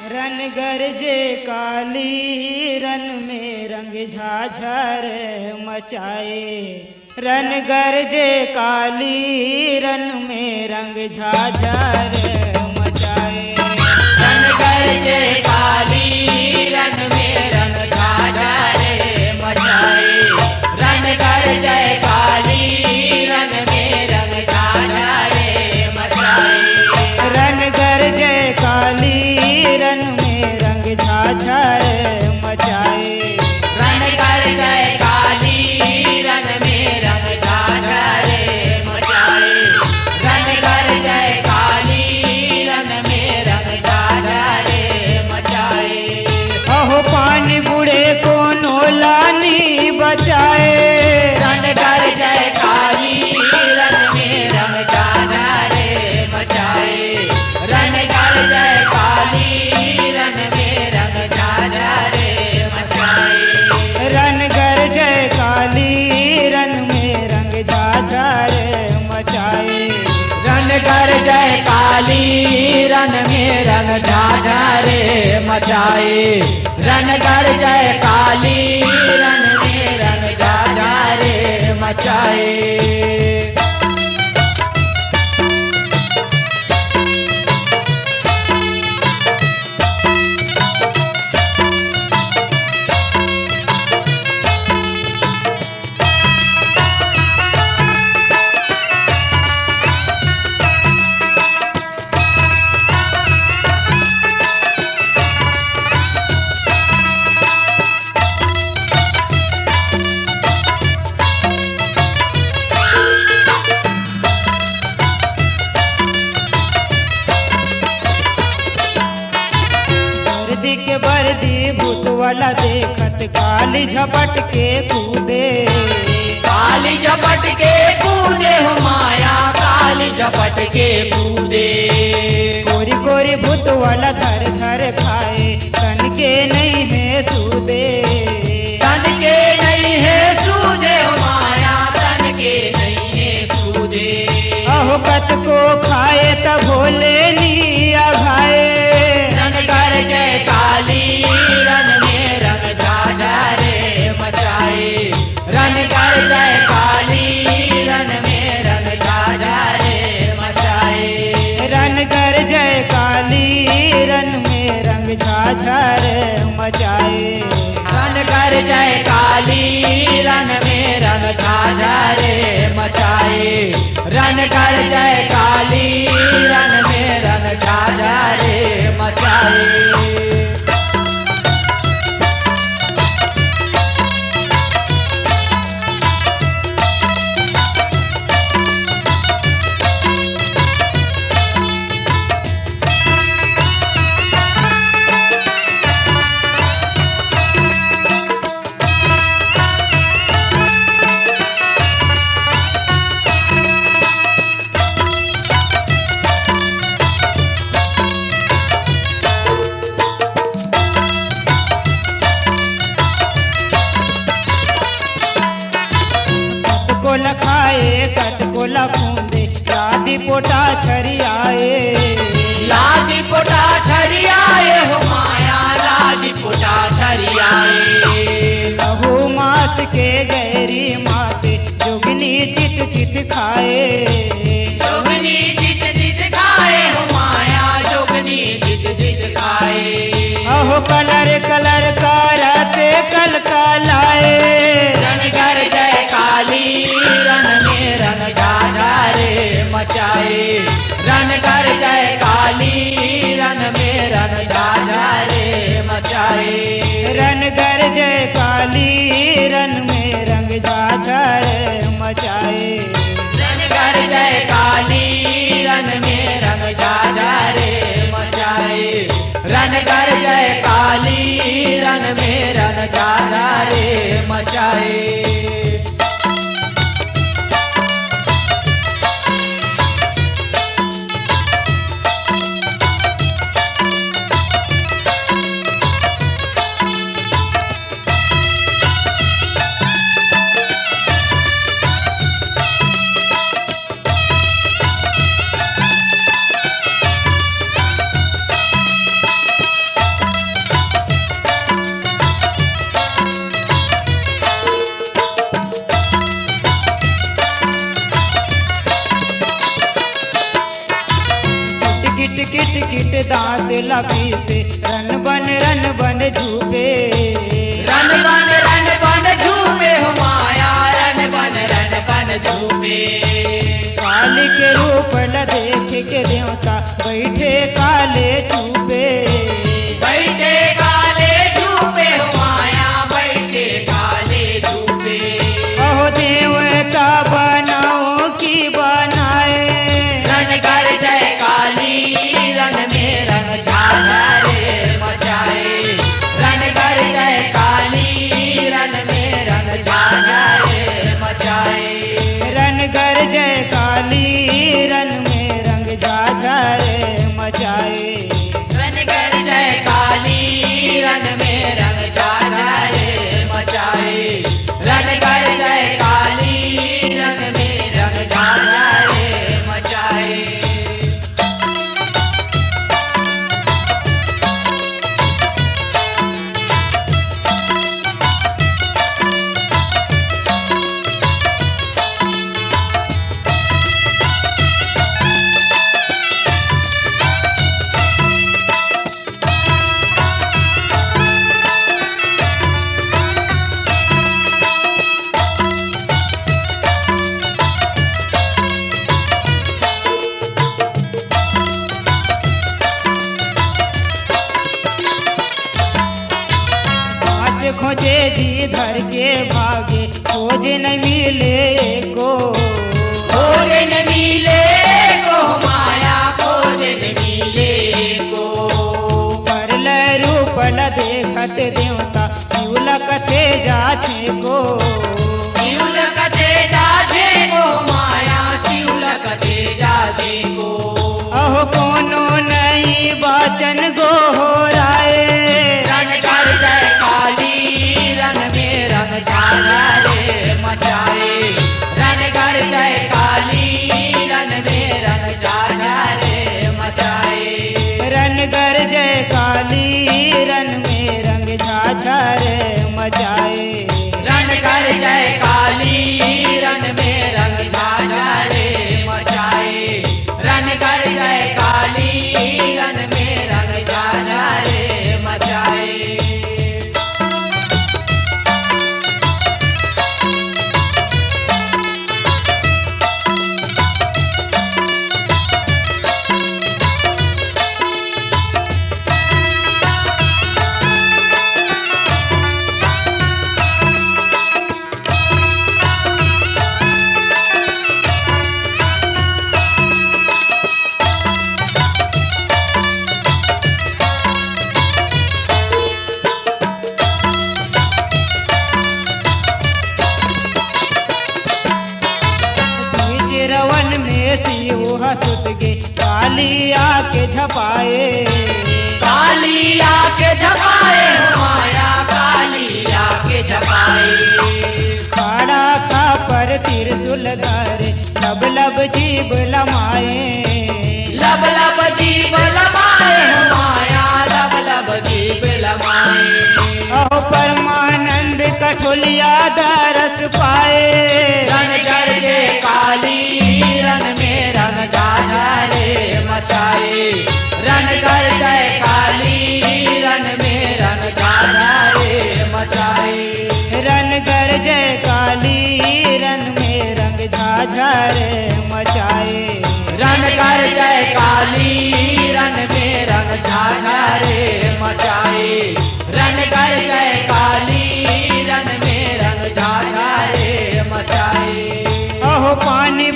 रन गरजे काली रन में रंग झाझर मचाए। रन गरजे काली रन में रंग झाझर मचाए। रन गरजे काली रन में रंग झाझर मचाए। रन गरजे काली रन में रंग झाझर मचाए। रन गरजे काली रन में रंग झाझर मचाए। रन गरजे काली रन में रंग झाझर मचाए। रन गरजे काली रन में रंग झाझर मचाए। अहो पानी बूढ़े को नौलानी बचाए। रन गरजे काली रन में रंग झाझर मचाए। रन गरजे काली रन में रंग झाझर मचाए। रन गरजे काली रन में रंग झाझर मचाए। रन गरजे काली रन में रंग झाझर मचाए। रन गरजे काली रन में रंग झाझर मचाए। वर्दी के वर्दी भूत वाला देखत काली झपट के कूदे। काली झपट के कूदे हो माया काली झपट के कूदे। गोरी गोरी भूत वाला धर धर खाए तन के नहीं है सूदे। तन के नहीं है सूदे हो माया तन के नहीं है सूदे। अहो कत को खाए तब भोले निया भाए। रन गरजे काली रन में रंग झाझर मचाए। रन गरजे काली रन में रंग झाझर मचाए। रन गरजे काली रन में रंग झाझर मचाए। रन गरजे काली रन में रंग झाझर मचाए। रन गरजे काली रन में रंग झाझर मचाए। कत को लखाए कत को लखूंदे लादी पोटा छरियाए। लादी पोटा छरियाए हो माया लादी पोटा छरियाए। लहू मास के गैरी माते जोगनी चित चित खाए। जोगनी जित जित खाए हो माया जोगनी जित जित खाए। अहो कलर कलर करते कल का लाए। रन गरजे काली रन में रंग झाझर मचाए। रन गरजे काली रन में रंग झाझर मचाए। रन गरजे काली रन में रंग झाझर मचाए। रन गरजे काली रन में रंग झाझर मचाए। रन गरजे काली रन में रंग झाझर मचाए। शिवला पीसे रन बन झूपे रन बन झूमे हो माया रन बन झूमे काली के रूप ल देख के देवता बैठे काले चूपे बैठे काले झूपे हो माया बैठे काले झूपे अहो देवता बनाओ की बनाए रन कर जय काली रन में रंग झालरे मचाए रन कर जय काली रन में रंग झालरे मचाए रन गर जय काली रन में रंग झाझरे मचाए रन कर जय काली रन में रंग झालरे मचाए रन कर जय काली रन में रंग झालरे मचाए खोजे जी धर के भागे खोजे न मिले को खोजे न मिले को माया खोजे न मिले को परल रूप ल देखत देवता शिवला कथे जाछे को शिवल कथे जाछे को माया शिवल कथे जाछे को अहो कोनो नहीं वाचन गोहराए रन कर जय काली रन में रंग झालरे मचाए रन कर जय काली रन में रंग झालरे मचाए रन गर जय काली रन में रंग झाझरे मचाए रन कर जय काली रन में रंग झालरे मचाए रन कर जय काली रन में रंग झालरे मचाए रवन में शिव हसुत गे काली आके झपाए काली आके झपाए हो माया काली आके झपाए खाड़ा खा पर त्रिशूल धरे लब लब जीव लमाए लब लब जीव लमाए हो माया लब लब जीव लमाए अहो परमानंद कठोलिया दरस पाए रन कर जय काली रन में रंग झालरे मचाए रन कर जय काली रन में रंग झालरे मचाए रन गर जय काली रन में रंग झाझरे मचाए रन कर जय काली रन में रंग झालरे मचाए रन कर जय काली रन में रंग झालरे मचाए अहो पानी